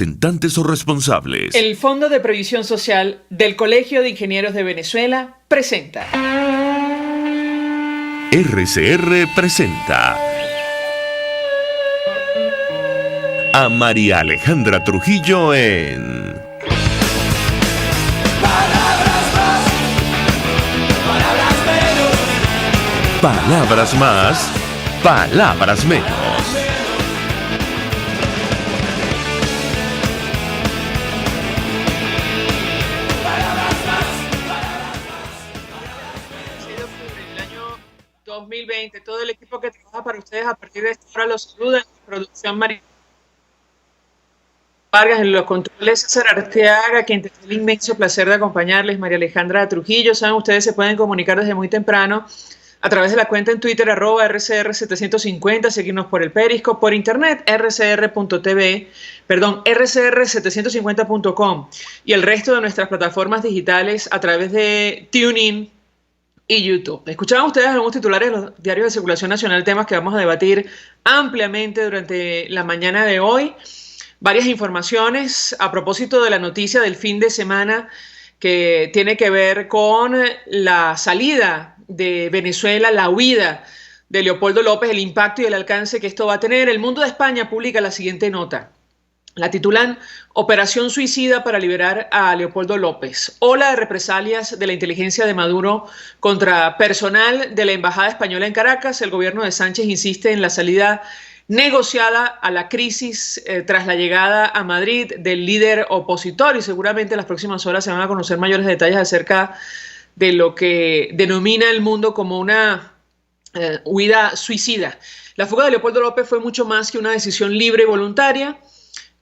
representantes o responsables. El Fondo de Previsión Social del Colegio de Ingenieros de Venezuela presenta. RCR presenta a María Alejandra Trujillo en Palabras más, palabras menos. Palabras más, palabras menos. El año 2020, todo el equipo que trabaja para ustedes a partir de esta hora los saluda en la producción María Vargas, en los controles César Arteaga, quien tiene el inmenso placer de acompañarles, María Alejandra Trujillo. Saben, ustedes se pueden comunicar desde muy temprano a través de la cuenta en Twitter @RCR750, seguirnos por el Periscope, por internet rcr750.com y el resto de nuestras plataformas digitales a través de TuneIn y YouTube. Escuchaban ustedes algunos titulares de los diarios de circulación nacional, temas que vamos a debatir ampliamente durante la mañana de hoy. Varias informaciones a propósito de la noticia del fin de semana que tiene que ver con la salida de Venezuela, la huida de Leopoldo López, el impacto y el alcance que esto va a tener. El Mundo de España publica la siguiente nota. La titulan Operación Suicida para liberar a Leopoldo López. Ola de represalias de la inteligencia de Maduro contra personal de la Embajada Española en Caracas. El gobierno de Sánchez insiste en la salida negociada a la crisis tras la llegada a Madrid del líder opositor, y seguramente en las próximas horas se van a conocer mayores detalles acerca de lo que denomina el mundo como una huida suicida. La fuga de Leopoldo López fue mucho más que una decisión libre y voluntaria.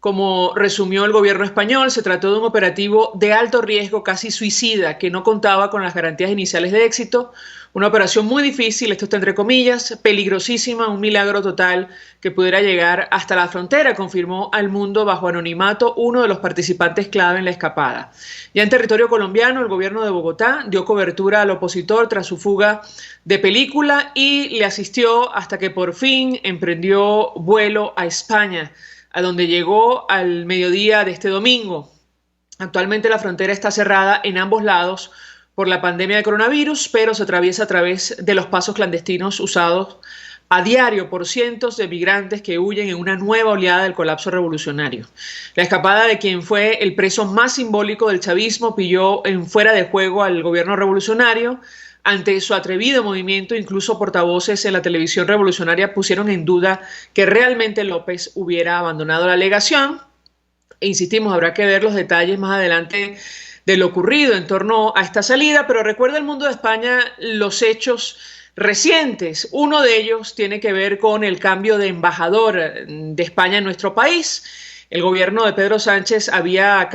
Como resumió el gobierno español, se trató de un operativo de alto riesgo, casi suicida, que no contaba con las garantías iniciales de éxito. Una operación muy difícil, esto está entre comillas, peligrosísima, un milagro total que pudiera llegar hasta la frontera, confirmó al Mundo bajo anonimato uno de los participantes clave en la escapada. Ya en territorio colombiano, el gobierno de Bogotá dio cobertura al opositor tras su fuga de película y le asistió hasta que por fin emprendió vuelo a España, a donde llegó al mediodía de este domingo. Actualmente la frontera está cerrada en ambos lados por la pandemia de coronavirus, pero se atraviesa a través de los pasos clandestinos usados a diario por cientos de migrantes que huyen en una nueva oleada del colapso revolucionario. La escapada de quien fue el preso más simbólico del chavismo pilló en fuera de juego al gobierno revolucionario. Ante su atrevido movimiento, incluso portavoces en la televisión revolucionaria pusieron en duda que realmente López hubiera abandonado la legación. E insistimos, habrá que ver los detalles más adelante de lo ocurrido en torno a esta salida, pero recuerda el Mundo de España los hechos recientes. Uno de ellos tiene que ver con el cambio de embajador de España en nuestro país. El gobierno de Pedro Sánchez había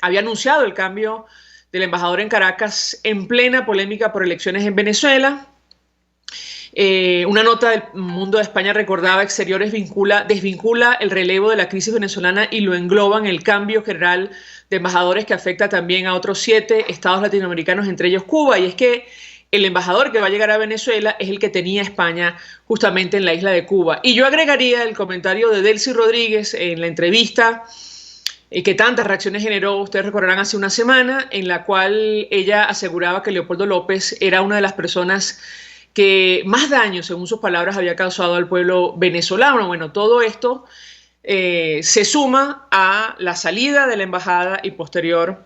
anunciado el cambio del embajador en Caracas en plena polémica por elecciones en Venezuela. Una nota del Mundo de España recordaba Exteriores desvincula el relevo de la crisis venezolana y lo engloba en el cambio general de embajadores que afecta también a otros 7 estados latinoamericanos, entre ellos Cuba. Y es que el embajador que va a llegar a Venezuela es el que tenía España justamente en la isla de Cuba. Y yo agregaría el comentario de Delcy Rodríguez en la entrevista que tantas reacciones generó, ustedes recordarán, hace una semana, en la cual ella aseguraba que Leopoldo López era una de las personas que más daño, según sus palabras, había causado al pueblo venezolano. Bueno, todo esto se suma a la salida de la embajada y posterior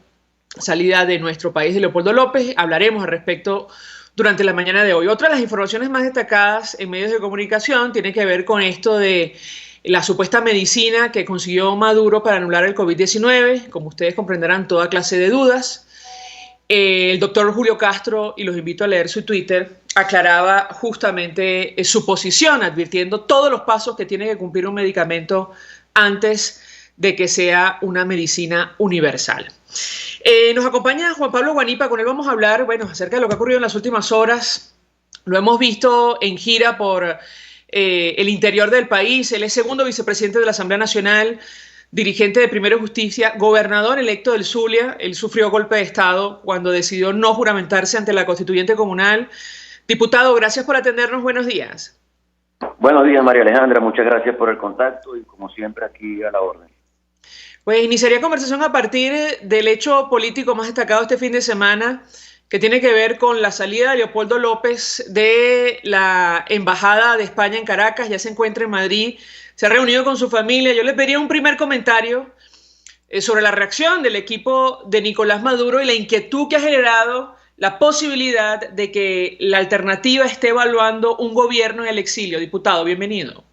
salida de nuestro país de Leopoldo López. Hablaremos al respecto durante la mañana de hoy. Otra de las informaciones más destacadas en medios de comunicación tiene que ver con esto de la supuesta medicina que consiguió Maduro para anular el COVID-19. Como ustedes comprenderán, toda clase de dudas. El doctor Julio Castro, y los invito a leer su Twitter, aclaraba justamente su posición, advirtiendo todos los pasos que tiene que cumplir un medicamento antes de que sea una medicina universal. Nos acompaña Juan Pablo Guanipa, con él vamos a hablar, acerca de lo que ha ocurrido en las últimas horas. Lo hemos visto en gira por el interior del país. Él es segundo vicepresidente de la Asamblea Nacional, dirigente de Primero Justicia, gobernador electo del Zulia. Él sufrió golpe de Estado cuando decidió no juramentarse ante la constituyente comunal. Diputado, gracias por atendernos. Buenos días. Buenos días, María Alejandra. Muchas gracias por el contacto y, como siempre, aquí a la orden. Pues iniciaría conversación a partir del hecho político más destacado este fin de semana, que tiene que ver con la salida de Leopoldo López de la Embajada de España en Caracas. Ya se encuentra en Madrid, se ha reunido con su familia. Yo le pediría un primer comentario sobre la reacción del equipo de Nicolás Maduro y la inquietud que ha generado la posibilidad de que la alternativa esté evaluando un gobierno en el exilio. Diputado, bienvenido.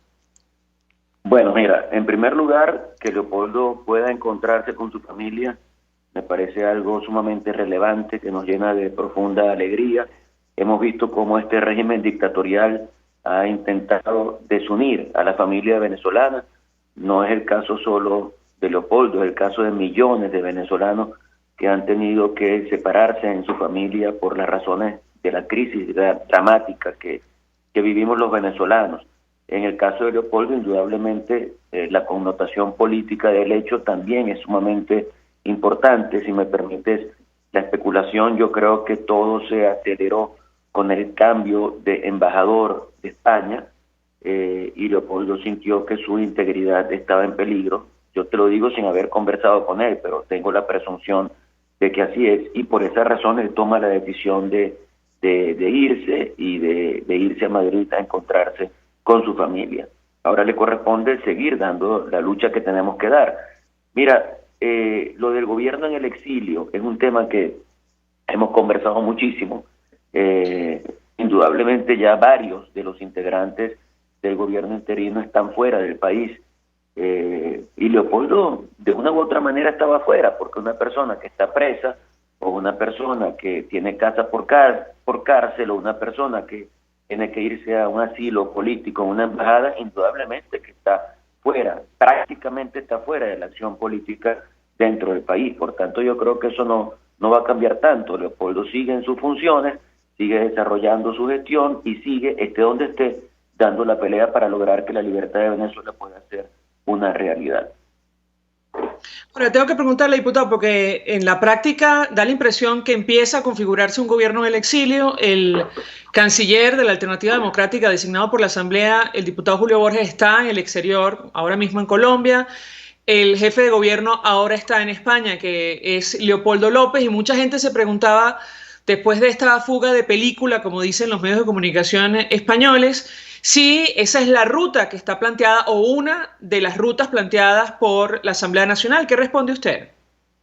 Bueno, mira, en primer lugar, que Leopoldo pueda encontrarse con su familia me parece algo sumamente relevante que nos llena de profunda alegría. Hemos visto cómo este régimen dictatorial ha intentado desunir a la familia venezolana. No es el caso solo de Leopoldo, es el caso de millones de venezolanos que han tenido que separarse en su familia por las razones de la crisis dramática que vivimos los venezolanos. En el caso de Leopoldo, indudablemente, la connotación política del hecho también es sumamente importante. Si me permites la especulación, yo creo que todo se aceleró con el cambio de embajador de España y Leopoldo sintió que su integridad estaba en peligro. Yo te lo digo sin haber conversado con él, pero tengo la presunción de que así es, y por esa razón él toma la decisión de irse y de irse a Madrid a encontrarse con su familia. Ahora le corresponde seguir dando la lucha que tenemos que dar. Mira, lo del gobierno en el exilio es un tema que hemos conversado muchísimo. Indudablemente ya varios de los integrantes del gobierno interino están fuera del país. Y Leopoldo de una u otra manera estaba fuera, porque una persona que está presa, o una persona que tiene casa por cárcel, o una persona que tiene que irse a un asilo político, una embajada, indudablemente que está fuera, prácticamente está fuera de la acción política dentro del país. Por tanto, yo creo que eso no va a cambiar tanto. Leopoldo sigue en sus funciones, sigue desarrollando su gestión y sigue, esté donde esté, dando la pelea para lograr que la libertad de Venezuela pueda ser una realidad. Ahora, tengo que preguntarle, diputado, porque en la práctica da la impresión que empieza a configurarse un gobierno en el exilio. El canciller de la Alternativa Democrática designado por la Asamblea, el diputado Julio Borges, está en el exterior, ahora mismo en Colombia. El jefe de gobierno ahora está en España, que es Leopoldo López, y mucha gente se preguntaba, después de esta fuga de película, como dicen los medios de comunicación españoles, si esa es la ruta que está planteada o una de las rutas planteadas por la Asamblea Nacional. ¿Qué responde usted?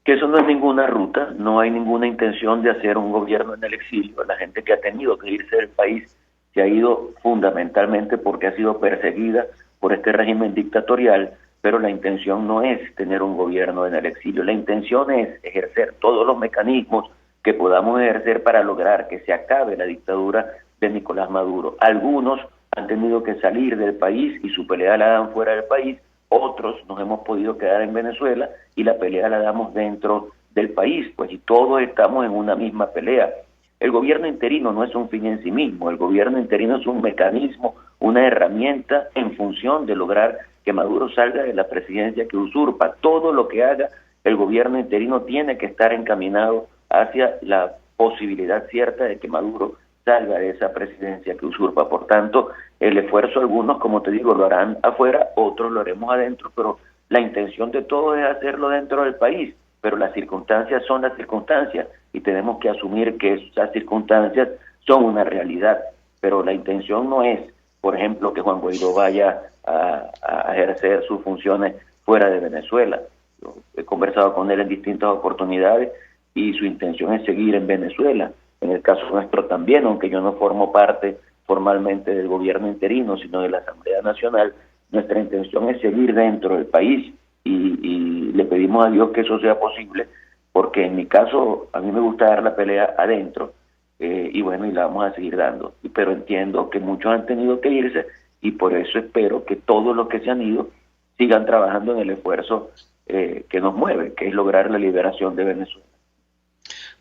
Que eso no es ninguna ruta, no hay ninguna intención de hacer un gobierno en el exilio. La gente que ha tenido que irse del país se ha ido fundamentalmente porque ha sido perseguida por este régimen dictatorial, pero la intención no es tener un gobierno en el exilio. La intención es ejercer todos los mecanismos que podamos ejercer para lograr que se acabe la dictadura de Nicolás Maduro. Algunos han tenido que salir del país y su pelea la dan fuera del país, otros nos hemos podido quedar en Venezuela y la pelea la damos dentro del país, pues, y todos estamos en una misma pelea. El gobierno interino no es un fin en sí mismo, el gobierno interino es un mecanismo, una herramienta en función de lograr que Maduro salga de la presidencia que usurpa. Todo lo que haga el gobierno interino tiene que estar encaminado hacia la posibilidad cierta de que Maduro salga de esa presidencia que usurpa. Por tanto, el esfuerzo algunos, como te digo, lo harán afuera, otros lo haremos adentro, pero la intención de todos es hacerlo dentro del país, pero las circunstancias son las circunstancias y tenemos que asumir que esas circunstancias son una realidad, pero la intención no es, por ejemplo, que Juan Guaidó vaya a ejercer sus funciones fuera de Venezuela. Yo he conversado con él en distintas oportunidades y su intención es seguir en Venezuela. En el caso nuestro también, aunque yo no formo parte formalmente del gobierno interino, sino de la Asamblea Nacional, nuestra intención es seguir dentro del país y le pedimos a Dios que eso sea posible, porque en mi caso a mí me gusta dar la pelea adentro y bueno, y la vamos a seguir dando. Pero entiendo que muchos han tenido que irse y por eso espero que todos los que se han ido sigan trabajando en el esfuerzo que nos mueve, que es lograr la liberación de Venezuela.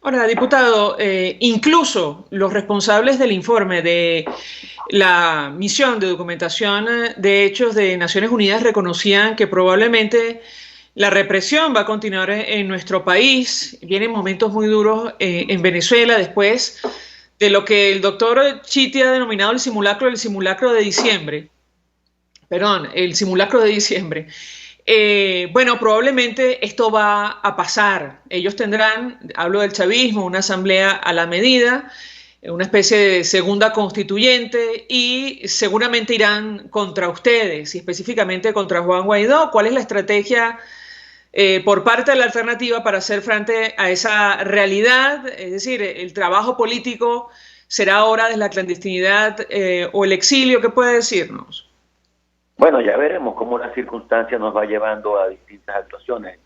Ahora, diputado, incluso los responsables del informe de la misión de documentación de hechos de Naciones Unidas reconocían que probablemente la represión va a continuar en nuestro país. Vienen momentos muy duros en Venezuela después de lo que el doctor Chiti ha denominado el simulacro de diciembre. Perdón, el simulacro de diciembre. Bueno, probablemente esto va a pasar. Ellos tendrán, hablo del chavismo, una asamblea a la medida, una especie de segunda constituyente y seguramente irán contra ustedes y específicamente contra Juan Guaidó. ¿Cuál es la estrategia por parte de la alternativa para hacer frente a esa realidad? Es decir, el trabajo político será ahora desde la clandestinidad o el exilio. ¿Qué puede decirnos? Bueno, ya veremos cómo la circunstancia nos va llevando a distintas actuaciones.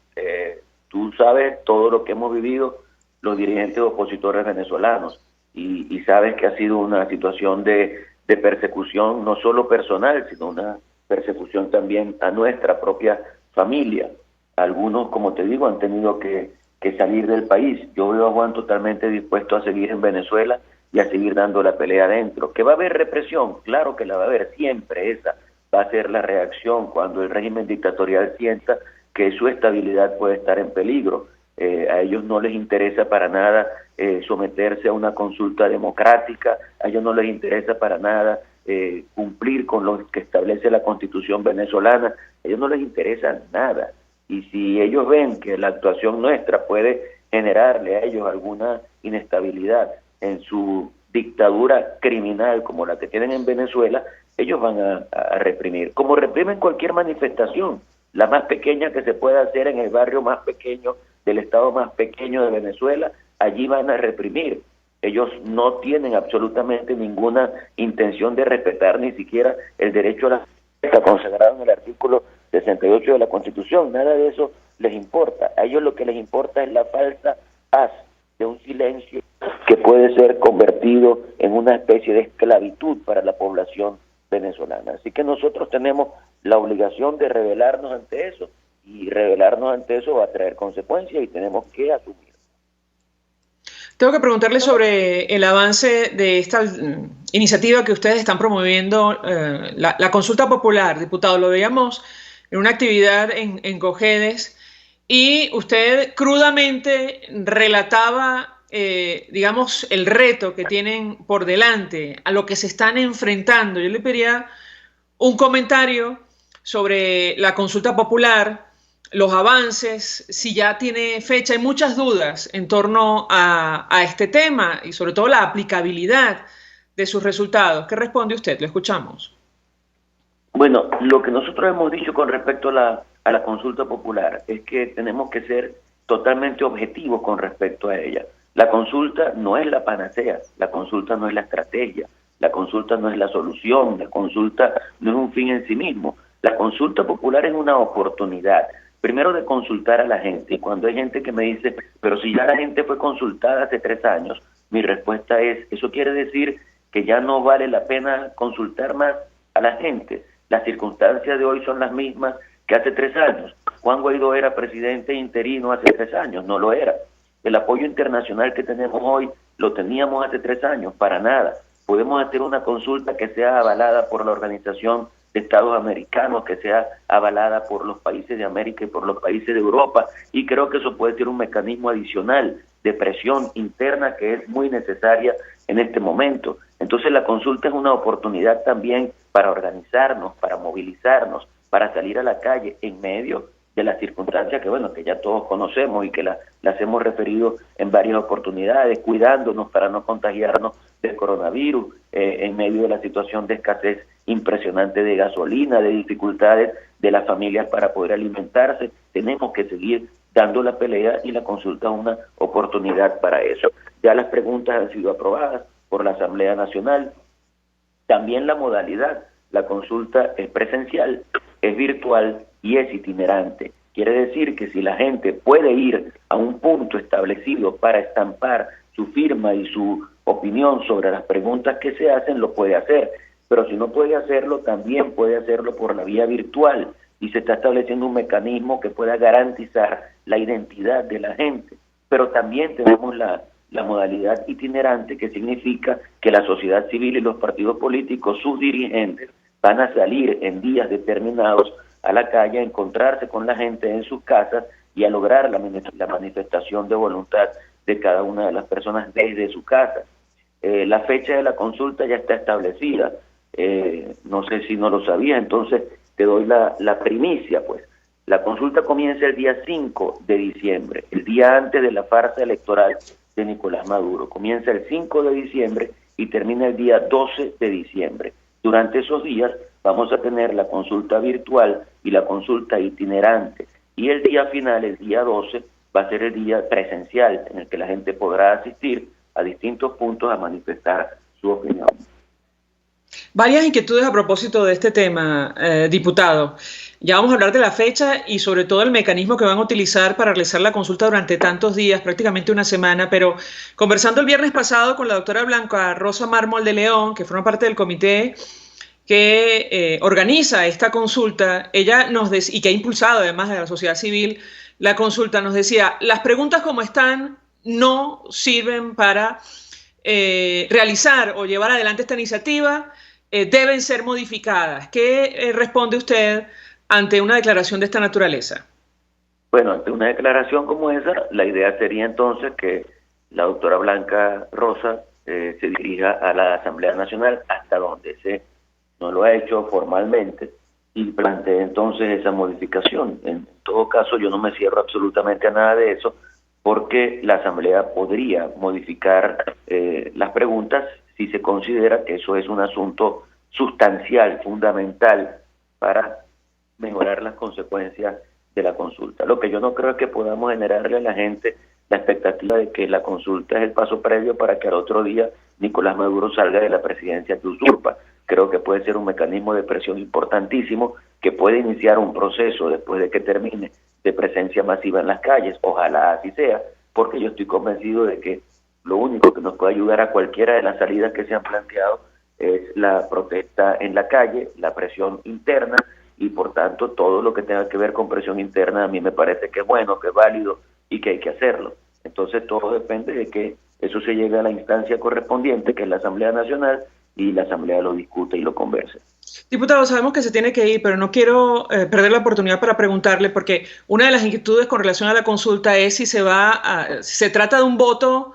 Tú sabes todo lo que hemos vivido los dirigentes opositores venezolanos y sabes que ha sido una situación de persecución no solo personal, sino una persecución también a nuestra propia familia. Algunos, como te digo, han tenido que salir del país. Yo veo a Juan totalmente dispuesto a seguir en Venezuela y a seguir dando la pelea adentro. ¿Que va a haber represión? Claro que la va a haber, siempre esa va a ser la reacción cuando el régimen dictatorial sienta que su estabilidad puede estar en peligro. A ellos no les interesa para nada someterse a una consulta democrática, a ellos no les interesa para nada cumplir con lo que establece la Constitución venezolana, a ellos no les interesa nada. Y si ellos ven que la actuación nuestra puede generarle a ellos alguna inestabilidad en su dictadura criminal como la que tienen en Venezuela, ellos van a reprimir, como reprimen cualquier manifestación, la más pequeña que se pueda hacer en el barrio más pequeño del estado más pequeño de Venezuela, allí van a reprimir. Ellos no tienen absolutamente ninguna intención de respetar ni siquiera el derecho a la está consagrado en el artículo 68 de la Constitución, nada de eso les importa. A ellos lo que les importa es la falsa paz de un silencio que puede ser convertido en una especie de esclavitud para la población venezolana. Así que nosotros tenemos la obligación de rebelarnos ante eso, y rebelarnos ante eso va a traer consecuencias y tenemos que asumir. Tengo que preguntarle sobre el avance de esta iniciativa que ustedes están promoviendo, la consulta popular, diputado. Lo veíamos en una actividad en Cojedes y usted crudamente relataba, digamos, el reto que tienen por delante, a lo que se están enfrentando. Yo le pediría un comentario sobre la consulta popular, los avances, si ya tiene fecha. Hay muchas dudas en torno a este tema y sobre todo la aplicabilidad de sus resultados. ¿Qué responde usted? Lo escuchamos. Bueno, lo que nosotros hemos dicho con respecto a la consulta popular es que tenemos que ser totalmente objetivos con respecto a ella. La consulta no es la panacea, la consulta no es la estrategia, la consulta no es la solución, la consulta no es un fin en sí mismo. La consulta popular es una oportunidad, primero de consultar a la gente. Y cuando hay gente que me dice, pero si ya la gente fue consultada hace 3 años, mi respuesta es, eso quiere decir que ya no vale la pena consultar más a la gente. Las circunstancias de hoy son las mismas que hace 3 años. Juan Guaidó era presidente interino hace 3 años, no lo era. El apoyo internacional que tenemos hoy lo teníamos hace 3 años, para nada. Podemos hacer una consulta que sea avalada por la Organización de Estados Americanos, que sea avalada por los países de América y por los países de Europa, y creo que eso puede ser un mecanismo adicional de presión interna que es muy necesaria en este momento. Entonces la consulta es una oportunidad también para organizarnos, para movilizarnos, para salir a la calle en medio de las circunstancias que, bueno, que ya todos conocemos y que las hemos referido en varias oportunidades, cuidándonos para no contagiarnos del coronavirus, en medio de la situación de escasez impresionante de gasolina, de dificultades de las familias para poder alimentarse. Tenemos que seguir dando la pelea y la consulta es una oportunidad para eso. Ya las preguntas han sido aprobadas por la Asamblea Nacional. También la modalidad, la consulta es presencial, es virtual y es itinerante. Quiere decir que si la gente puede ir a un punto establecido para estampar su firma y su opinión sobre las preguntas que se hacen, lo puede hacer. Pero si no puede hacerlo, también puede hacerlo por la vía virtual y se está estableciendo un mecanismo que pueda garantizar la identidad de la gente. Pero también tenemos la modalidad itinerante, que significa que la sociedad civil y los partidos políticos, sus dirigentes, van a salir en días determinados a la calle, a encontrarse con la gente en sus casas y a lograr la manifestación de voluntad de cada una de las personas desde su casa. La fecha de la consulta ya está establecida, no sé si no lo sabía, entonces te doy la primicia, pues. La consulta comienza el día 5 de diciembre, el día antes de la farsa electoral de Nicolás Maduro. Comienza el 5 de diciembre y termina el día 12 de diciembre. Durante esos días vamos a tener la consulta virtual y la consulta itinerante. Y el día final, el día 12, va a ser el día presencial en el que la gente podrá asistir a distintos puntos a manifestar su opinión. Varias inquietudes a propósito de este tema, diputado. Ya vamos a hablar de la fecha y sobre todo el mecanismo que van a utilizar para realizar la consulta durante tantos días, prácticamente una semana, pero conversando el viernes pasado con la doctora Blanca Rosa Mármol de León, que forma parte del comité que organiza esta consulta, ella y que ha impulsado además de la sociedad civil la consulta, nos decía, las preguntas como están no sirven para realizar o llevar adelante esta iniciativa, deben ser modificadas. ¿Qué responde usted ante una declaración de esta naturaleza? Bueno, ante una declaración como esa, la idea sería entonces que la doctora Blanca Rosa se dirija a la Asamblea Nacional, hasta donde no lo ha hecho formalmente, y plantee entonces esa modificación. En todo caso, yo no me cierro absolutamente a nada de eso, porque la Asamblea podría modificar las preguntas si se considera que eso es un asunto sustancial, fundamental, para mejorar las consecuencias de la consulta. Lo que yo no creo es que podamos generarle a la gente la expectativa de que la consulta es el paso previo para que al otro día Nicolás Maduro salga de la presidencia que usurpa. Creo que puede ser un mecanismo de presión importantísimo que puede iniciar un proceso después de que termine de presencia masiva en las calles. Ojalá así sea, porque yo estoy convencido de que lo único que nos puede ayudar a cualquiera de las salidas que se han planteado es la protesta en la calle, la presión interna, y por tanto todo lo que tenga que ver con presión interna a mí me parece que es bueno, que es válido y que hay que hacerlo. Entonces todo depende de que eso se llegue a la instancia correspondiente, que es la Asamblea Nacional, y la Asamblea lo discute y lo converse. Diputado, sabemos que se tiene que ir, pero no quiero perder la oportunidad para preguntarle, porque una de las inquietudes con relación a la consulta es si se trata de un voto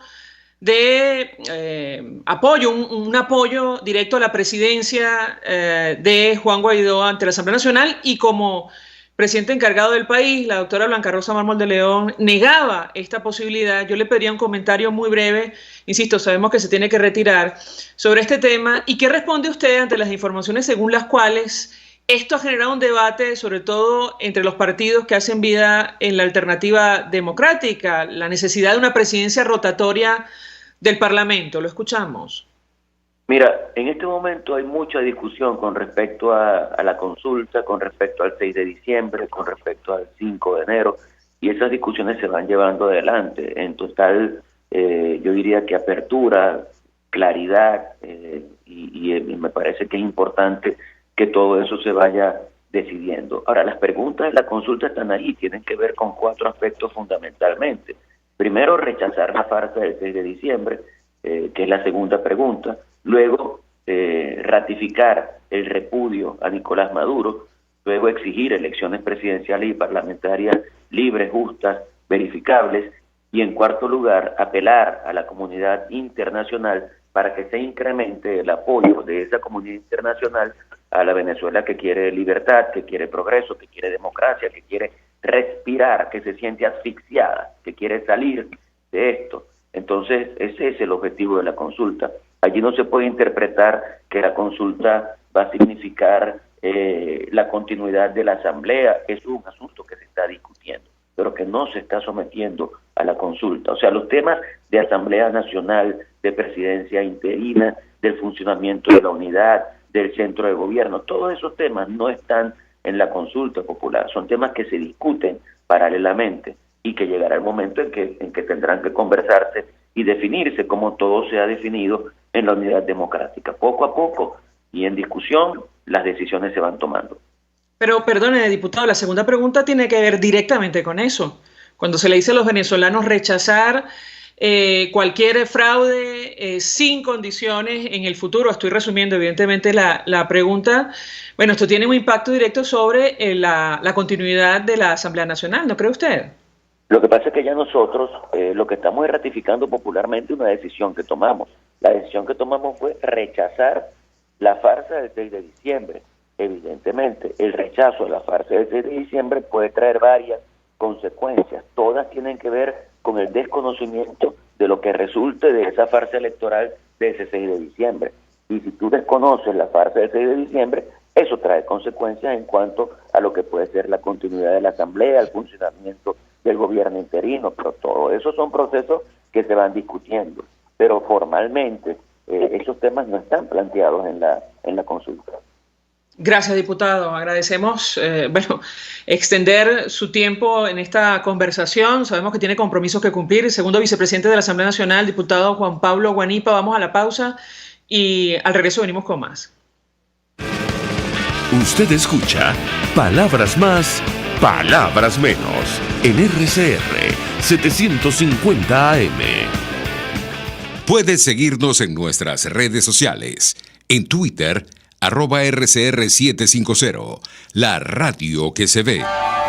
de apoyo, un apoyo directo a la presidencia de Juan Guaidó ante la Asamblea Nacional, y como presidente encargado del país, la doctora Blanca Rosa Mármol de León negaba esta posibilidad. Yo le pediría un comentario muy breve, insisto, sabemos que se tiene que retirar, sobre este tema, y qué responde usted ante las informaciones según las cuales esto ha generado un debate, sobre todo entre los partidos que hacen vida en la alternativa democrática, la necesidad de una presidencia rotatoria del Parlamento. Lo escuchamos. Mira, en este momento hay mucha discusión con respecto a la consulta, con respecto al 6 de diciembre, con respecto al 5 de enero, y esas discusiones se van llevando adelante. En total, yo diría que apertura, claridad, y me parece que es importante que todo eso se vaya decidiendo. Ahora, las preguntas de la consulta están ahí, tienen que ver con 4 aspectos fundamentalmente. Primero, rechazar la farsa del 6 de diciembre, que es la segunda pregunta. Luego, ratificar el repudio a Nicolás Maduro. Luego, exigir elecciones presidenciales y parlamentarias libres, justas, verificables. Y en cuarto lugar, apelar a la comunidad internacional para que se incremente el apoyo de esa comunidad internacional a la Venezuela que quiere libertad, que quiere progreso, que quiere democracia, que quiere respirar, que se siente asfixiada, que quiere salir de esto. Entonces, ese es el objetivo de la consulta. Allí no se puede interpretar que la consulta va a significar la continuidad de la Asamblea. Es un asunto que se está discutiendo, pero que no se está sometiendo a la consulta. O sea, los temas de Asamblea Nacional, de presidencia interina, del funcionamiento de la unidad, del centro de gobierno, todos esos temas no están en la consulta popular. Son temas que se discuten paralelamente y que llegará el momento en que tendrán que conversarse y definirse como todo se ha definido en la unidad democrática. Poco a poco y en discusión, las decisiones se van tomando. Pero, perdone, diputado, la segunda pregunta tiene que ver directamente con eso. Cuando se le dice a los venezolanos rechazar cualquier fraude sin condiciones en el futuro, estoy resumiendo evidentemente la pregunta, bueno, esto tiene un impacto directo sobre la continuidad de la Asamblea Nacional, ¿no cree usted? Lo que pasa es que ya nosotros lo que estamos es ratificando popularmente una decisión que tomamos. La decisión que tomamos fue rechazar la farsa del 6 de diciembre. Evidentemente, el rechazo a la farsa del 6 de diciembre puede traer varias consecuencias. Todas tienen que ver con el desconocimiento de lo que resulte de esa farsa electoral de ese 6 de diciembre. Y si tú desconoces la farsa del 6 de diciembre, eso trae consecuencias en cuanto a lo que puede ser la continuidad de la Asamblea, el funcionamiento del gobierno interino, pero todo eso son procesos que se van discutiendo. Pero formalmente esos temas no están planteados en la consulta. Gracias, diputado. Agradecemos extender su tiempo en esta conversación. Sabemos que tiene compromisos que cumplir. El segundo vicepresidente de la Asamblea Nacional, diputado Juan Pablo Guanipa. Vamos a la pausa y al regreso venimos con más. Usted escucha Palabras Más, Palabras Menos en RCR 750 AM. Puedes seguirnos en nuestras redes sociales. En Twitter, @RCR750, la radio que se ve.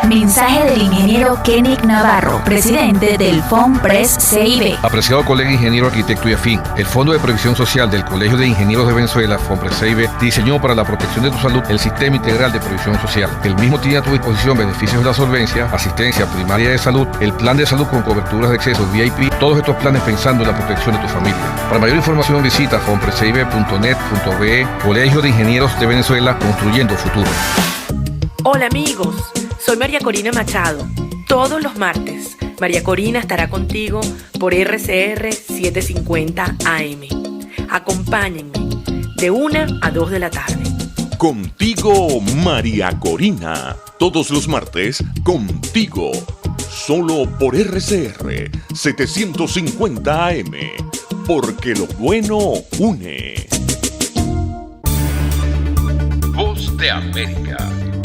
Mensaje del ingeniero Kenick Navarro, presidente del FONPRES CIB. Apreciado colega ingeniero, arquitecto y afín, el Fondo de Previsión Social del Colegio de Ingenieros de Venezuela, FONPRES CIB, diseñó para la protección de tu salud el Sistema Integral de Previsión Social. El mismo tiene a tu disposición beneficios de la solvencia, asistencia primaria de salud, el plan de salud con coberturas de acceso VIP, todos estos planes pensando en la protección de tu familia. Para mayor información visita fonprescib.net.be, Colegio de Ingenieros de Venezuela, construyendo futuro. Hola amigos, soy María Corina Machado. Todos los martes, María Corina estará contigo por RCR 750 AM. Acompáñenme de 1 a 2 de la tarde. Contigo, María Corina. Todos los martes, contigo. Solo por RCR 750 AM. Porque lo bueno une. Voz de América.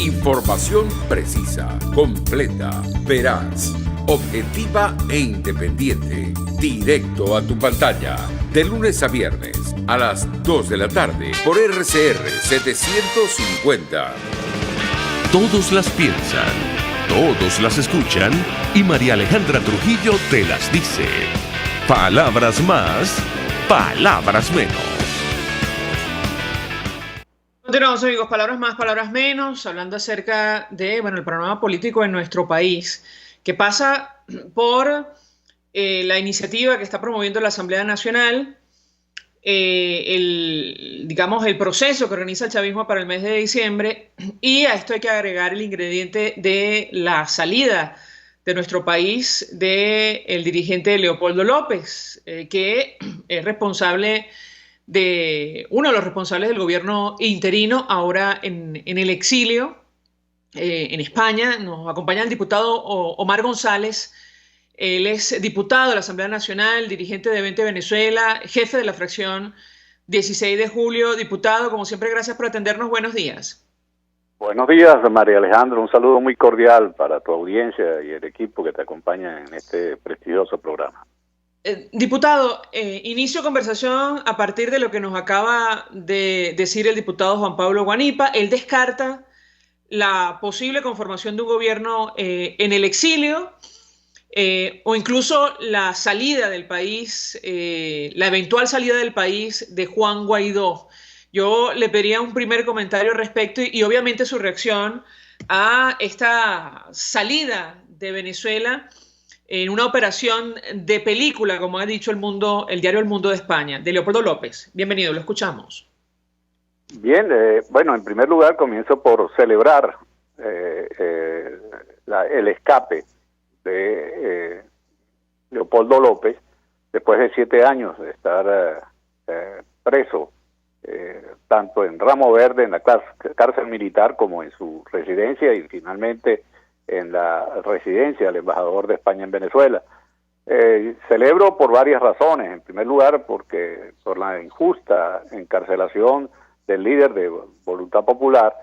Información precisa, completa, veraz, objetiva e independiente. Directo a tu pantalla. De lunes a viernes a las 2 de la tarde por RCR 750. Todos las piensan, todos las escuchan y María Alejandra Trujillo te las dice. Palabras más, palabras menos. Continuamos, amigos, palabras más, palabras menos, hablando acerca de el panorama político en nuestro país, que pasa por la iniciativa que está promoviendo la Asamblea Nacional, el proceso que organiza el chavismo para el mes de diciembre, y a esto hay que agregar el ingrediente de la salida de nuestro país del dirigente Leopoldo López, que es responsable uno de los responsables del gobierno interino, ahora en el exilio, en España. Nos acompaña el diputado Omar González. Él es diputado de la Asamblea Nacional, dirigente de 20 Venezuela, jefe de la fracción 16 de julio. Diputado, como siempre, gracias por atendernos. Buenos días. Buenos días, María Alejandra. Un saludo muy cordial para tu audiencia y el equipo que te acompaña en este prestigioso programa. Diputado, inicio conversación a partir de lo que nos acaba de decir el diputado Juan Pablo Guanipa. Él descarta la posible conformación de un gobierno en el exilio, o incluso la salida del país, la eventual salida del país de Juan Guaidó. Yo le pediría un primer comentario al respecto y obviamente su reacción a esta salida de Venezuela en una operación de película, como ha dicho el diario El Mundo de España, de Leopoldo López. Bienvenido, lo escuchamos. Bien, en primer lugar comienzo por celebrar el escape de Leopoldo López después de 7 años de estar preso, tanto en Ramo Verde, en la cárcel militar, como en su residencia y finalmente en la residencia del embajador de España en Venezuela. Celebro por varias razones. En primer lugar, porque por la injusta encarcelación del líder de Voluntad Popular,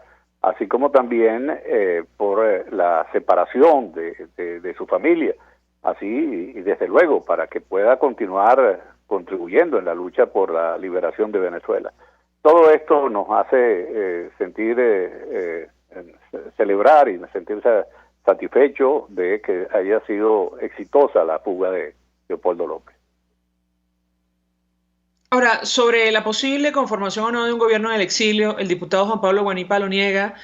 así como también por la separación de su familia, así y desde luego para que pueda continuar contribuyendo en la lucha por la liberación de Venezuela. Todo esto nos hace celebrar y sentirse satisfecho de que haya sido exitosa la fuga de Leopoldo López. Ahora, sobre la posible conformación o no de un gobierno en el exilio, el diputado Juan Pablo Guanipa lo niega.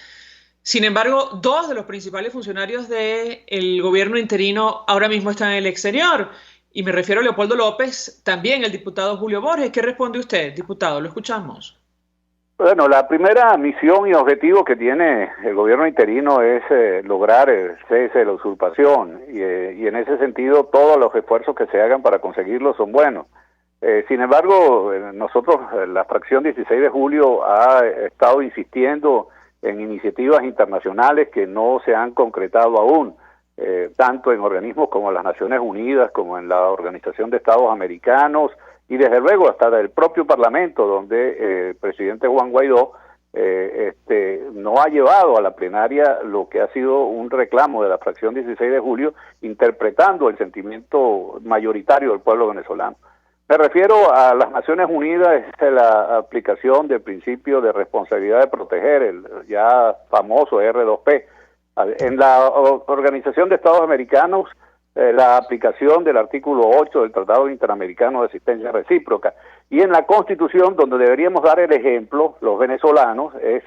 Sin embargo, dos de los principales funcionarios del gobierno interino ahora mismo están en el exterior. Y me refiero a Leopoldo López, también el diputado Julio Borges. ¿Qué responde usted, diputado? Lo escuchamos. Bueno, la primera misión y objetivo que tiene el gobierno interino es lograr el cese de la usurpación y en ese sentido todos los esfuerzos que se hagan para conseguirlo son buenos. Sin embargo, nosotros, la fracción 16 de julio ha estado insistiendo en iniciativas internacionales que no se han concretado aún, tanto en organismos como las Naciones Unidas, como en la Organización de Estados Americanos, y desde luego hasta del propio Parlamento, donde el presidente Juan Guaidó no ha llevado a la plenaria lo que ha sido un reclamo de la fracción 16 de julio, interpretando el sentimiento mayoritario del pueblo venezolano. Me refiero a las Naciones Unidas, es la aplicación del principio de responsabilidad de proteger, el ya famoso R2P. En la Organización de Estados Americanos, la aplicación del artículo 8 del Tratado Interamericano de Asistencia Recíproca. Y en la Constitución, donde deberíamos dar el ejemplo, los venezolanos, es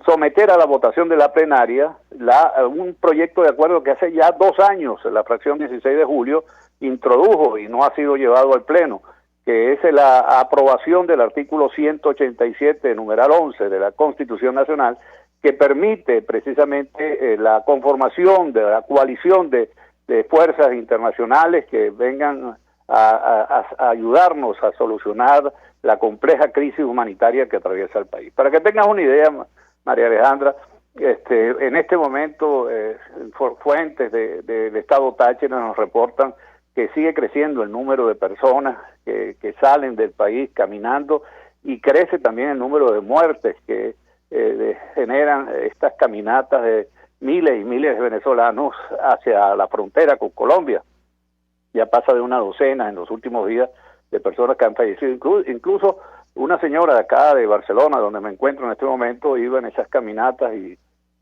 someter a la votación de la plenaria un proyecto de acuerdo que hace ya 2 años la fracción 16 de julio introdujo y no ha sido llevado al Pleno, que es la aprobación del artículo 187, numeral 11 de la Constitución Nacional, que permite precisamente la conformación de la coalición de fuerzas internacionales que vengan a ayudarnos a solucionar la compleja crisis humanitaria que atraviesa el país. Para que tengas una idea, María Alejandra, en este momento fuentes del Estado Táchira nos reportan que sigue creciendo el número de personas que salen del país caminando y crece también el número de muertes que generan estas caminatas de miles y miles de venezolanos hacia la frontera con Colombia. Ya pasa de una docena en los últimos días de personas que han fallecido. Incluso una señora de acá de Barcelona, donde me encuentro en este momento, iba en esas caminatas y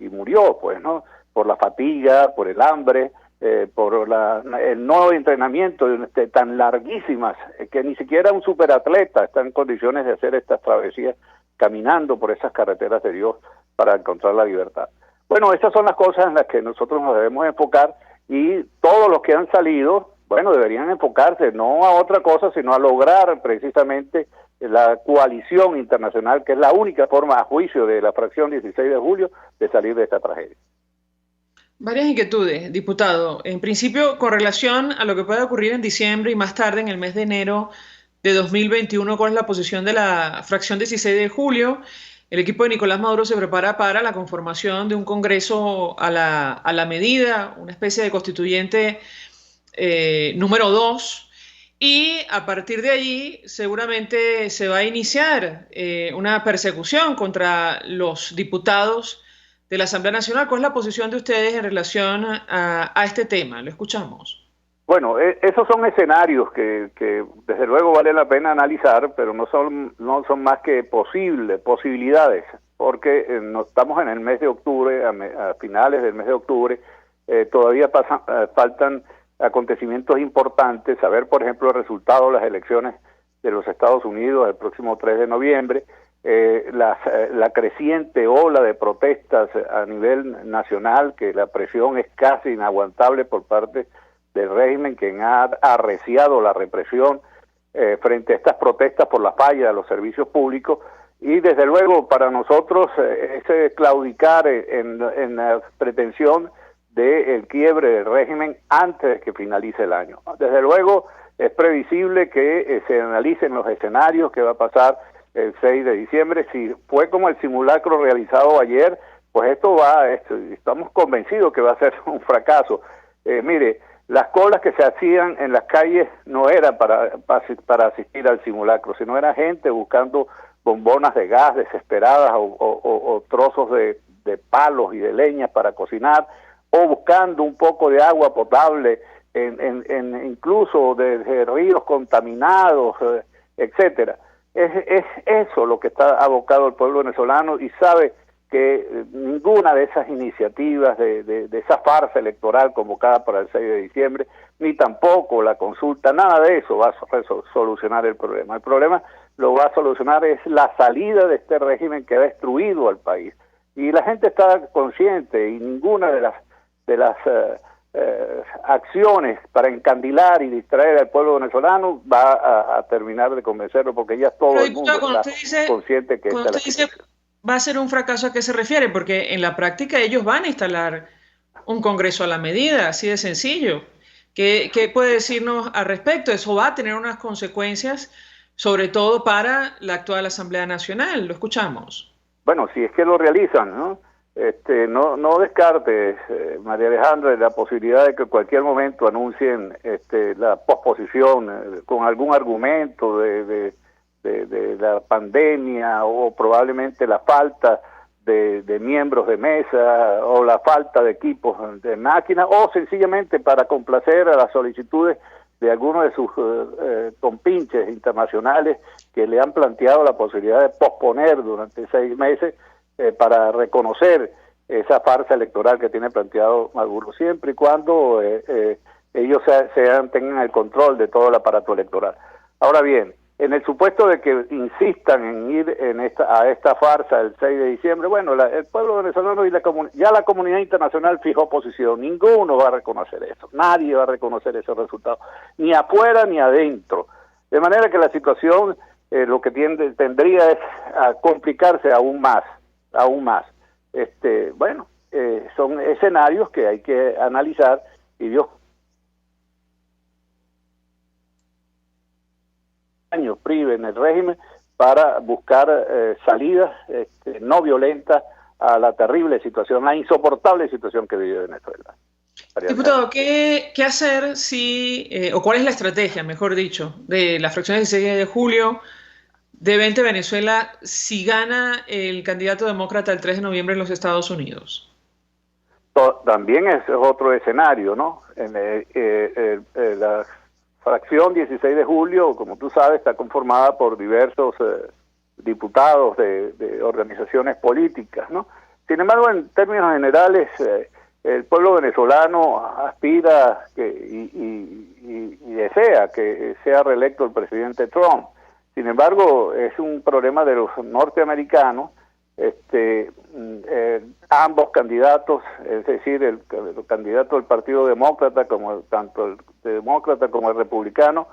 murió, pues, ¿no? Por la fatiga, por el hambre, por el no entrenamiento tan larguísimas, que ni siquiera un superatleta está en condiciones de hacer estas travesías caminando por esas carreteras de Dios para encontrar la libertad. Bueno, esas son las cosas en las que nosotros nos debemos enfocar y todos los que han salido, bueno, deberían enfocarse no a otra cosa, sino a lograr precisamente la coalición internacional, que es la única forma, a juicio de la fracción 16 de julio, de salir de esta tragedia. Varias inquietudes, diputado. En principio, con relación a lo que pueda ocurrir en diciembre y más tarde, en el mes de enero de 2021, ¿cuál es la posición de la fracción 16 de julio? El equipo de Nicolás Maduro se prepara para la conformación de un Congreso a la medida, una especie de constituyente número 2, y a partir de allí seguramente se va a iniciar una persecución contra los diputados de la Asamblea Nacional. ¿Cuál es la posición de ustedes en relación a este tema? Lo escuchamos. Bueno, esos son escenarios que desde luego vale la pena analizar, pero no son más que posibilidades, porque no estamos en el mes de octubre, a finales del mes de octubre, todavía faltan acontecimientos importantes, saber por ejemplo el resultado de las elecciones de los Estados Unidos el próximo 3 de noviembre, la creciente ola de protestas a nivel nacional, que la presión es casi inaguantable por parte del régimen, quien ha arreciado la represión frente a estas protestas por la falla de los servicios públicos, y desde luego para nosotros ese claudicar en la pretensión del quiebre del régimen antes de que finalice el año. Desde luego es previsible que se analicen los escenarios que va a pasar el 6 de diciembre. Si fue como el simulacro realizado ayer, pues estamos convencidos que va a ser un fracaso. Mire, las colas que se hacían en las calles no era para asistir al simulacro, sino era gente buscando bombonas de gas desesperadas o trozos de palos y de leña para cocinar, o buscando un poco de agua potable incluso de ríos contaminados, etcétera. Es eso lo que está abocado el pueblo venezolano, y sabe que ninguna de esas iniciativas, de esa farsa electoral convocada para el 6 de diciembre, ni tampoco la consulta, nada de eso va a solucionar el problema. El problema lo va a solucionar es la salida de este régimen que ha destruido al país. Y la gente está consciente, y ninguna de las acciones para encandilar y distraer al pueblo venezolano va a terminar de convencerlo, porque ya todo el mundo está consciente que esta es la situación. ¿Va a ser un fracaso? ¿A qué se refiere? Porque en la práctica ellos van a instalar un Congreso a la medida, así de sencillo. ¿Qué puede decirnos al respecto? Eso va a tener unas consecuencias, sobre todo para la actual Asamblea Nacional. Lo escuchamos. Bueno, si es que lo realizan, ¿no? No descartes, María Alejandra, la posibilidad de que en cualquier momento anuncien la posposición con algún argumento de la pandemia, o probablemente la falta de miembros de mesa, o la falta de equipos de máquinas, o sencillamente para complacer a las solicitudes de algunos de sus compinches internacionales que le han planteado la posibilidad de posponer durante 6 meses para reconocer esa farsa electoral que tiene planteado Maduro, siempre y cuando ellos tengan el control de todo el aparato electoral. Ahora bien, en el supuesto de que insistan en ir a esta farsa el 6 de diciembre, bueno, el pueblo venezolano y ya la comunidad internacional fijó posición. Ninguno va a reconocer eso, nadie va a reconocer esos resultados, ni afuera ni adentro. De manera que la situación lo que tendría es a complicarse aún más. Son escenarios que hay que analizar, y Dios años priven el régimen para buscar salidas no violentas a la terrible situación, la insoportable situación que vive Venezuela. Diputado, ¿qué hacer o cuál es la estrategia, mejor dicho, de la fracción del 16 de julio de 20 Venezuela si gana el candidato demócrata el 3 de noviembre en los Estados Unidos? También es otro escenario, ¿no? La fracción 16 de julio, como tú sabes, está conformada por diversos diputados de organizaciones políticas, ¿no? Sin embargo, en términos generales, el pueblo venezolano aspira y desea que sea reelecto el presidente Trump. Sin embargo, es un problema de los norteamericanos. Ambos candidatos, es decir, el candidato del Partido Demócrata, tanto el demócrata como el republicano,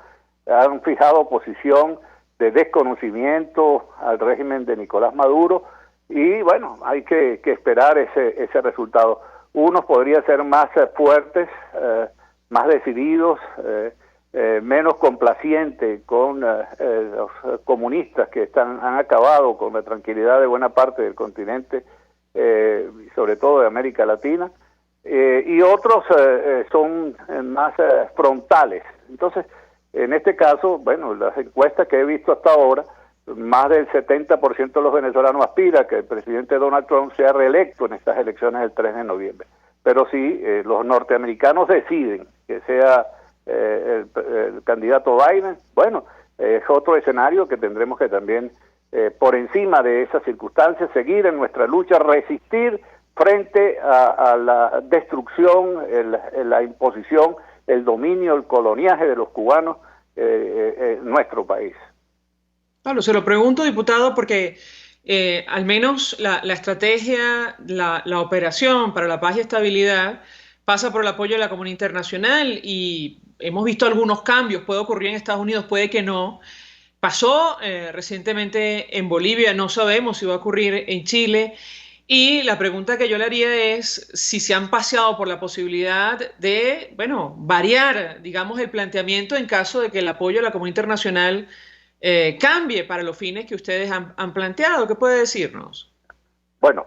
han fijado posición de desconocimiento al régimen de Nicolás Maduro, y bueno, hay que esperar ese resultado. Unos podrían ser más fuertes, más decididos, menos complacientes con los comunistas que han acabado con la tranquilidad de buena parte del continente, sobre todo de América Latina, y otros son más frontales. Entonces, en este caso, bueno, las encuestas que he visto hasta ahora, más del 70% de los venezolanos aspira a que el presidente Donald Trump sea reelecto en estas elecciones del 3 de noviembre. Pero si los norteamericanos deciden que sea el candidato Biden, bueno, es otro escenario que tendremos que también, por encima de esas circunstancias, seguir en nuestra lucha, resistir frente a la destrucción, la imposición, el dominio, el coloniaje de los cubanos en nuestro país. Pablo, se lo pregunto, diputado, porque al menos la estrategia, la operación para la paz y estabilidad pasa por el apoyo de la comunidad internacional, y hemos visto algunos cambios. Puede ocurrir en Estados Unidos, puede que no. Pasó recientemente en Bolivia, no sabemos si va a ocurrir en Chile. Y la pregunta que yo le haría es si se han paseado por la posibilidad de, bueno, variar, digamos, el planteamiento en caso de que el apoyo de la comunidad internacional cambie para los fines que ustedes han planteado. ¿Qué puede decirnos? Bueno,